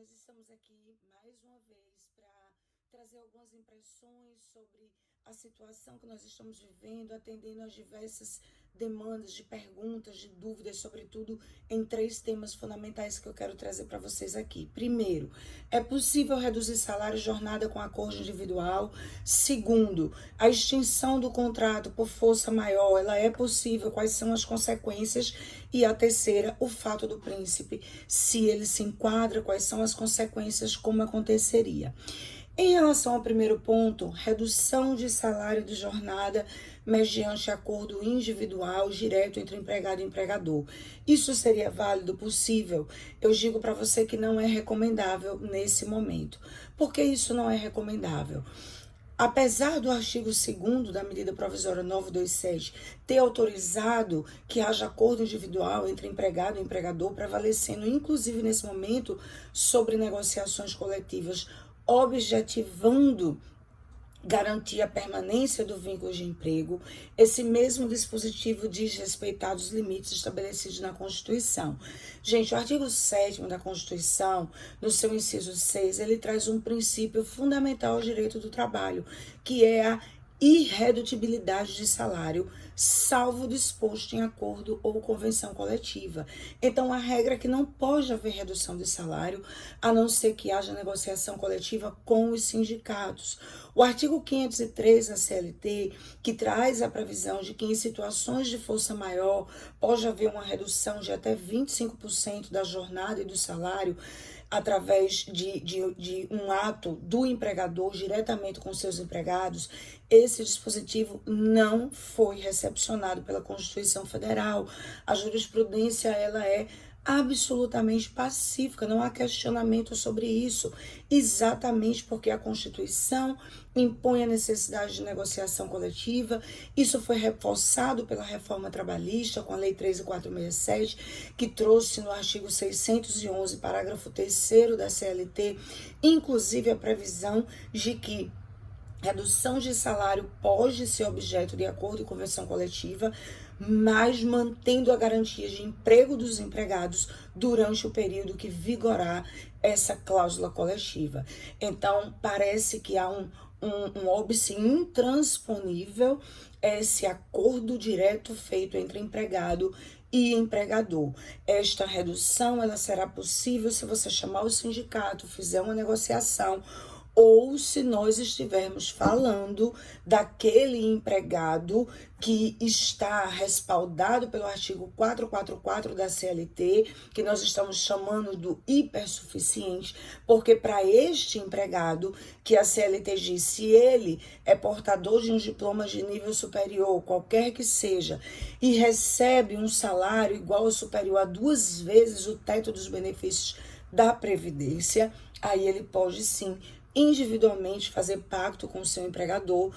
nós estamos aqui mais uma vez para trazer algumas impressões sobre a situação que nós estamos vivendo, atendendo às diversas demandas de perguntas, de dúvidas, sobretudo em 3 temas fundamentais que eu quero trazer para vocês aqui. Primeiro, é possível reduzir salário e jornada com acordo individual? Segundo, a extinção do contrato por força maior, ela é possível? Quais são as consequências? E a terceira, o fato do príncipe, se ele se enquadra, quais são as consequências, como aconteceria. Em relação ao primeiro ponto, redução de salário de jornada mediante acordo individual direto entre empregado e empregador. Isso seria válido, possível? Eu digo para você que não é recomendável nesse momento. Por que isso não é recomendável? Apesar do artigo 2º da medida provisória 927 ter autorizado que haja acordo individual entre empregado e empregador, prevalecendo inclusive nesse momento sobre negociações coletivas, objetivando garantir a permanência do vínculo de emprego, esse mesmo dispositivo diz respeito aos limites estabelecidos na Constituição. Gente, o artigo 7º da Constituição, no seu inciso 6, ele traz um princípio fundamental ao direito do trabalho, que é a irredutibilidade de salário, salvo disposto em acordo ou convenção coletiva. Então, a regra é que não pode haver redução de salário, a não ser que haja negociação coletiva com os sindicatos. O artigo 503 da CLT, que traz a previsão de que em situações de força maior pode haver uma redução de até 25% da jornada e do salário, através de um ato do empregador diretamente com seus empregados, esse dispositivo não foi recepcionado pela Constituição Federal. A jurisprudência, ela é absolutamente pacífica, não há questionamento sobre isso, exatamente porque a Constituição impõe a necessidade de negociação coletiva. Isso foi reforçado pela reforma trabalhista com a Lei 13.467, que trouxe no artigo 611, parágrafo 3º da CLT, inclusive a previsão de que redução de salário pode ser objeto de acordo e convenção coletiva, mas mantendo a garantia de emprego dos empregados durante o período que vigorar essa cláusula coletiva. Então, parece que há um óbice intransponível esse acordo direto feito entre empregado e empregador. Esta redução, ela será possível se você chamar o sindicato, fizer uma negociação, ou se nós estivermos falando daquele empregado que está respaldado pelo artigo 444 da CLT, que nós estamos chamando do hipersuficiente, porque para este empregado, que a CLT diz, se ele é portador de um diploma de nível superior, qualquer que seja, e recebe um salário igual ou superior a 2 vezes o teto dos benefícios da Previdência, aí ele pode sim individualmente fazer pacto com o seu empregador,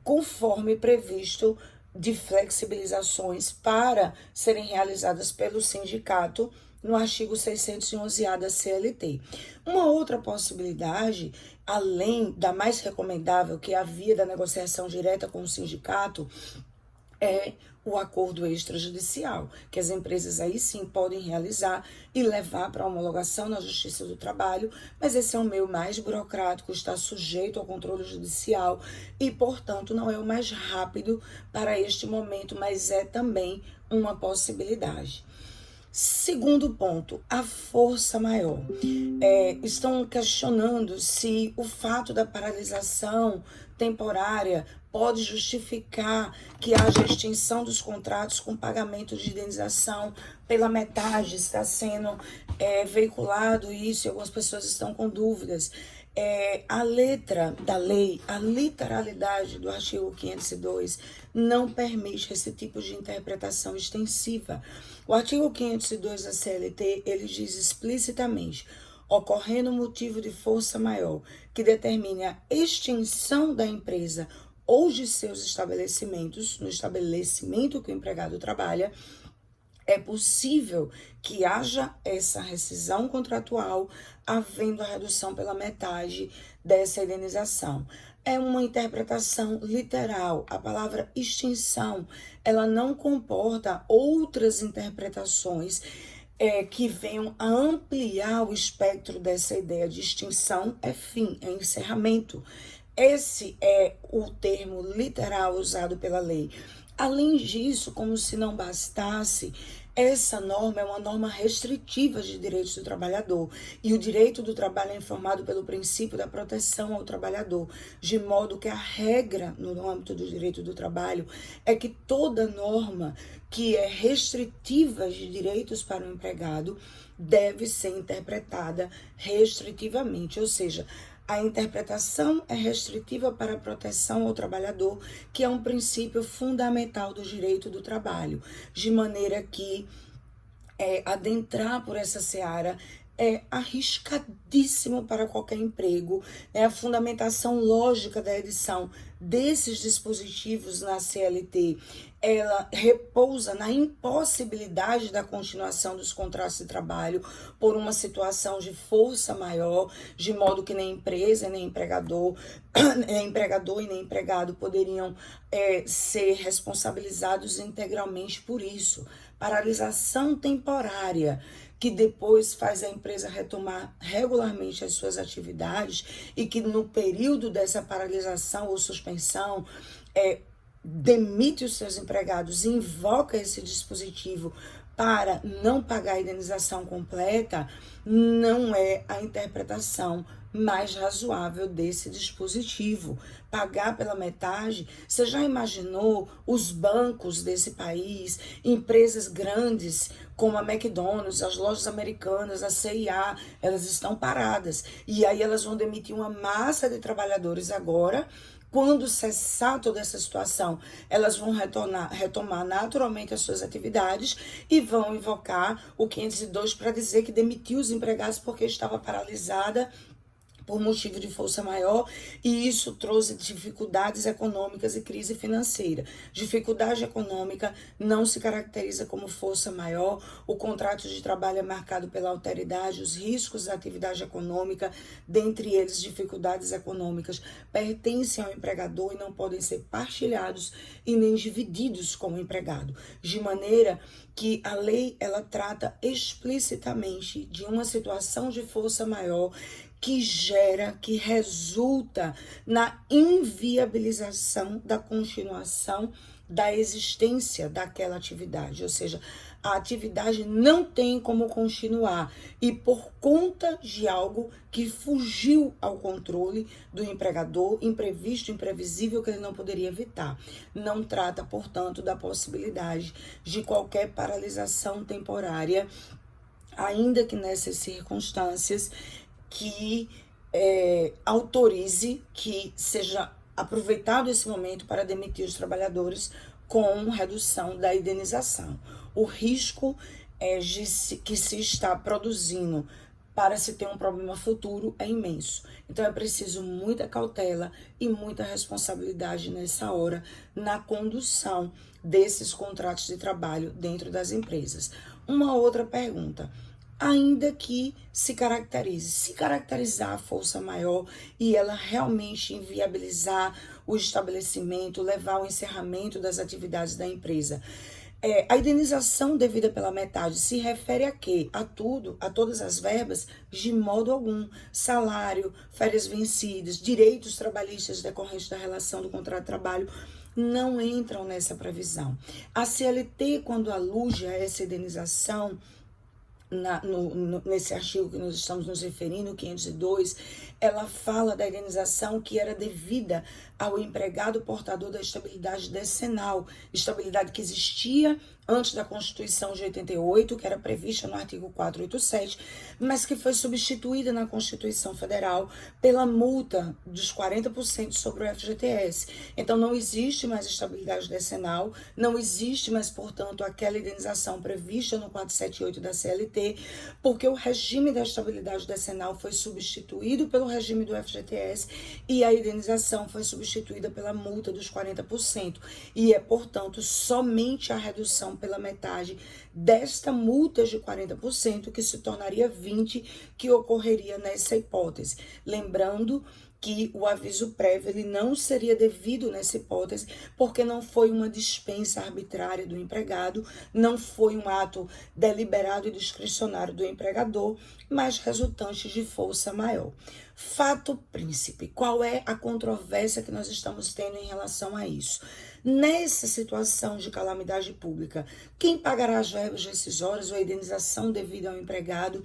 conforme previsto de flexibilizações para serem realizadas pelo sindicato no artigo 611-A da CLT. Uma outra possibilidade, além da mais recomendável, que é a via da negociação direta com o sindicato, é o acordo extrajudicial, que as empresas aí sim podem realizar e levar para homologação na Justiça do Trabalho, mas esse é um meio mais burocrático, está sujeito ao controle judicial e, portanto, não é o mais rápido para este momento, mas é também uma possibilidade. Segundo ponto, a força maior. Estão questionando se o fato da paralisação temporária pode justificar que haja extinção dos contratos com pagamento de indenização pela metade. Está sendo veiculado isso e algumas pessoas estão com dúvidas. A letra da lei, a literalidade do artigo 502 não permite esse tipo de interpretação extensiva. O artigo 502 da CLT, ele diz explicitamente: ocorrendo motivo de força maior que determine a extinção da empresa ou de seus estabelecimentos, no estabelecimento que o empregado trabalha, é possível que haja essa rescisão contratual, havendo a redução pela metade dessa indenização. É uma interpretação literal. A palavra extinção, ela não comporta outras interpretações que venham a ampliar o espectro dessa ideia de extinção é fim, é encerramento. Esse é o termo literal usado pela lei. Além disso, como se não bastasse, essa norma é uma norma restritiva de direitos do trabalhador, e o direito do trabalho é informado pelo princípio da proteção ao trabalhador, de modo que a regra no âmbito do direito do trabalho é que toda norma que é restritiva de direitos para o empregado deve ser interpretada restritivamente, ou seja, a interpretação é restritiva para a proteção ao trabalhador, que é um princípio fundamental do direito do trabalho, de maneira que adentrar por essa seara é arriscadíssimo para qualquer emprego. A fundamentação lógica da edição desses dispositivos na CLT, ela repousa na impossibilidade da continuação dos contratos de trabalho por uma situação de força maior, de modo que nem empresa, nem empregador, nem empregador e nem empregado poderiam ser responsabilizados integralmente por isso. Paralisação temporária, que depois faz a empresa retomar regularmente as suas atividades e que no período dessa paralisação ou suspensão demite os seus empregados e invoca esse dispositivo para não pagar a indenização completa, não é a interpretação mais razoável desse dispositivo. Pagar pela metade, você já imaginou os bancos desse país, empresas grandes como a McDonald's, as lojas americanas, a CIA, elas estão paradas. E aí elas vão demitir uma massa de trabalhadores agora. Quando cessar toda essa situação, elas vão retomar naturalmente as suas atividades e vão invocar o 502 para dizer que demitiu os empregados porque estava paralisada por motivo de força maior, e isso trouxe dificuldades econômicas e crise financeira. Dificuldade econômica não se caracteriza como força maior, o contrato de trabalho é marcado pela alteridade, os riscos da atividade econômica, dentre eles dificuldades econômicas, pertencem ao empregador e não podem ser partilhados e nem divididos com o empregado, de maneira que a lei ela trata explicitamente de uma situação de força maior que resulta na inviabilização da continuação da existência daquela atividade, ou seja, a atividade não tem como continuar e por conta de algo que fugiu ao controle do empregador, imprevisto, imprevisível, que ele não poderia evitar. Não trata, portanto, da possibilidade de qualquer paralisação temporária, ainda que nessas circunstâncias que autorize que seja aproveitado esse momento para demitir os trabalhadores com redução da indenização. O risco que se está produzindo para se ter um problema futuro é imenso. Então é preciso muita cautela e muita responsabilidade nessa hora na condução desses contratos de trabalho dentro das empresas. Uma outra pergunta: ainda que se caracterizar a força maior e ela realmente inviabilizar o estabelecimento, levar ao encerramento das atividades da empresa, a indenização devida pela metade se refere a quê? A tudo, a todas as verbas? De modo algum. Salário, férias vencidas, direitos trabalhistas decorrentes da relação do contrato de trabalho não entram nessa previsão. A CLT, quando alude a essa indenização, nesse artigo que nós estamos nos referindo, 502, ela fala da indenização que era devida ao empregado portador da estabilidade decenal, estabilidade que existia antes da Constituição de 88, que era prevista no artigo 487, mas que foi substituída na Constituição Federal pela multa dos 40% sobre o FGTS. Então não existe mais estabilidade decenal, não existe mais, portanto, aquela indenização prevista no 478 da CLT, porque o regime da estabilidade decenal foi substituído pelo regime do FGTS e a indenização foi substituída pela multa dos 40%. E é, portanto, somente a redução pela metade desta multa de 40%, que se tornaria 20%, que ocorreria nessa hipótese. Lembrando que o aviso prévio ele não seria devido nessa hipótese, porque não foi uma dispensa arbitrária do empregado, não foi um ato deliberado e discricionário do empregador, mas resultante de força maior. Fato príncipe, qual é a controvérsia que nós estamos tendo em relação a isso? Nessa situação de calamidade pública, quem pagará as verbas rescisórias ou a indenização devida ao empregado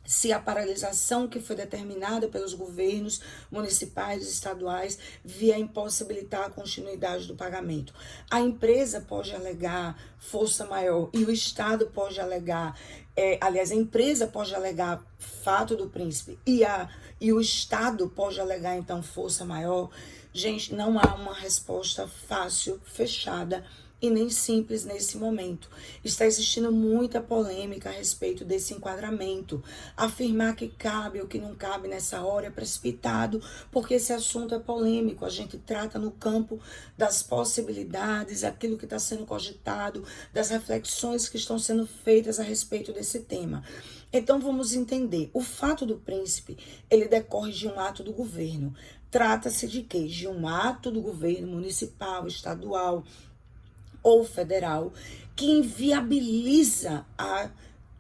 se a paralisação que foi determinada pelos governos municipais e estaduais vier a impossibilitar a continuidade do pagamento? A empresa pode alegar força maior e o Estado pode alegar, aliás, a empresa pode alegar fato do príncipe e o Estado pode alegar, então, força maior? Gente, não há uma resposta fácil, fechada, e nem simples nesse momento. Está existindo muita polêmica a respeito desse enquadramento. Afirmar que cabe ou que não cabe nessa hora é precipitado, porque esse assunto é polêmico. A gente trata no campo das possibilidades, aquilo que está sendo cogitado, das reflexões que estão sendo feitas a respeito desse tema. Então vamos entender. O fato do príncipe, ele decorre de um ato do governo. Trata-se de quê? De um ato do governo municipal, estadual ou federal, que inviabiliza a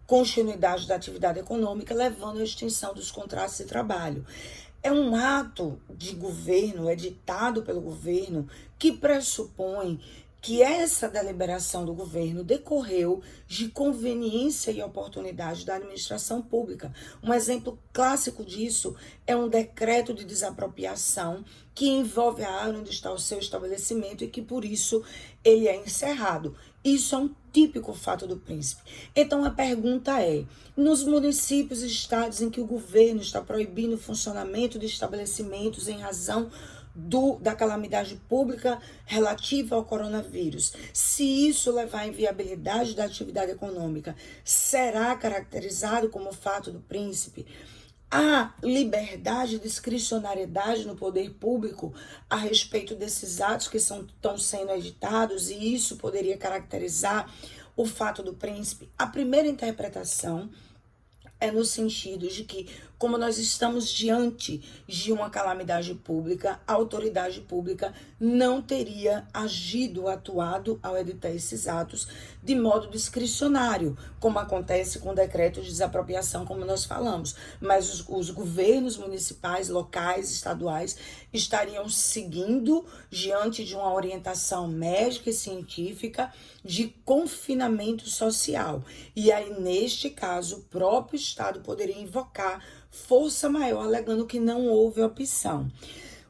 continuidade da atividade econômica, levando à extinção dos contratos de trabalho. É um ato de governo, editado pelo governo, que pressupõe que essa deliberação do governo decorreu de conveniência e oportunidade da administração pública. Um exemplo clássico disso é um decreto de desapropriação que envolve a área onde está o seu estabelecimento e que, por isso, ele é encerrado. Isso é um típico fato do príncipe. Então, a pergunta é, nos municípios e estados em que o governo está proibindo o funcionamento de estabelecimentos em razão da calamidade pública relativa ao coronavírus, se isso levar à inviabilidade da atividade econômica, será caracterizado como fato do príncipe? Há liberdade e discricionariedade no poder público a respeito desses atos que estão sendo editados, e isso poderia caracterizar o fato do príncipe? A primeira interpretação é no sentido de que, como nós estamos diante de uma calamidade pública, a autoridade pública não teria atuado ao editar esses atos de modo discricionário, como acontece com o decreto de desapropriação, como nós falamos. Mas os governos municipais, locais, estaduais, estariam seguindo diante de uma orientação médica e científica de confinamento social. E aí, neste caso, o próprio Estado poderia invocar força maior, alegando que não houve opção.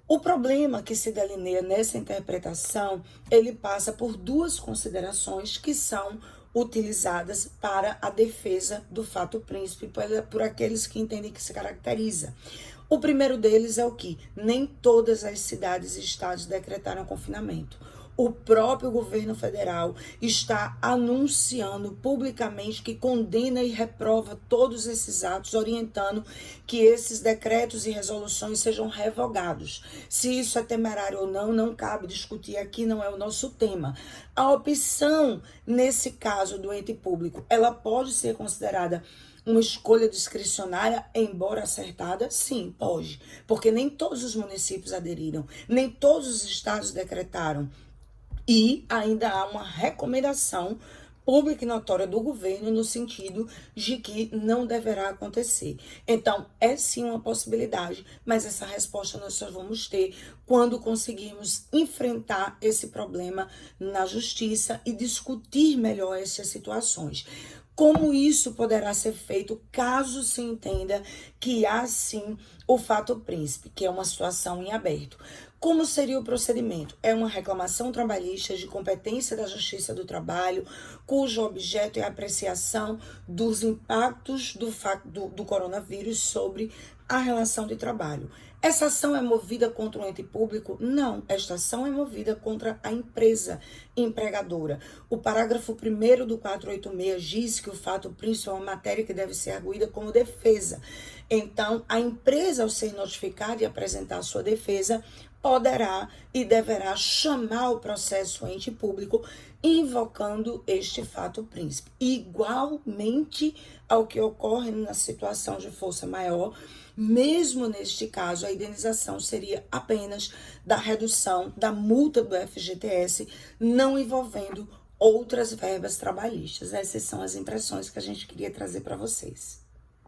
O problema que se delineia nessa interpretação, ele passa por duas considerações que são utilizadas para a defesa do fato príncipe por aqueles que entendem que se caracteriza. O primeiro deles é o que nem todas as cidades e estados decretaram confinamento. O próprio governo federal está anunciando publicamente que condena e reprova todos esses atos, orientando que esses decretos e resoluções sejam revogados. Se isso é temerário ou não, não cabe discutir aqui, não é o nosso tema. A opção, nesse caso do ente público, ela pode ser considerada uma escolha discricionária, embora acertada? Sim, pode. Porque nem todos os municípios aderiram, nem todos os estados decretaram. E ainda há uma recomendação pública e notória do governo no sentido de que não deverá acontecer. Então, é sim uma possibilidade, mas essa resposta nós só vamos ter quando conseguirmos enfrentar esse problema na justiça e discutir melhor essas situações. Como isso poderá ser feito caso se entenda que há sim o fato príncipe, que é uma situação em aberto? Como seria o procedimento? É uma reclamação trabalhista de competência da Justiça do Trabalho, cujo objeto é a apreciação dos impactos do coronavírus sobre a relação de trabalho. Essa ação é movida contra o ente público? Não, esta ação é movida contra a empresa empregadora. O parágrafo 1º do 486 diz que o fato príncipe é uma matéria que deve ser arguída como defesa. Então, a empresa, ao ser notificada e apresentar a sua defesa, poderá e deverá chamar o processo o ente público, invocando este fato príncipe. Igualmente ao que ocorre na situação de força maior, mesmo neste caso, a indenização seria apenas da redução da multa do FGTS, não envolvendo outras verbas trabalhistas. Essas são as impressões que a gente queria trazer para vocês.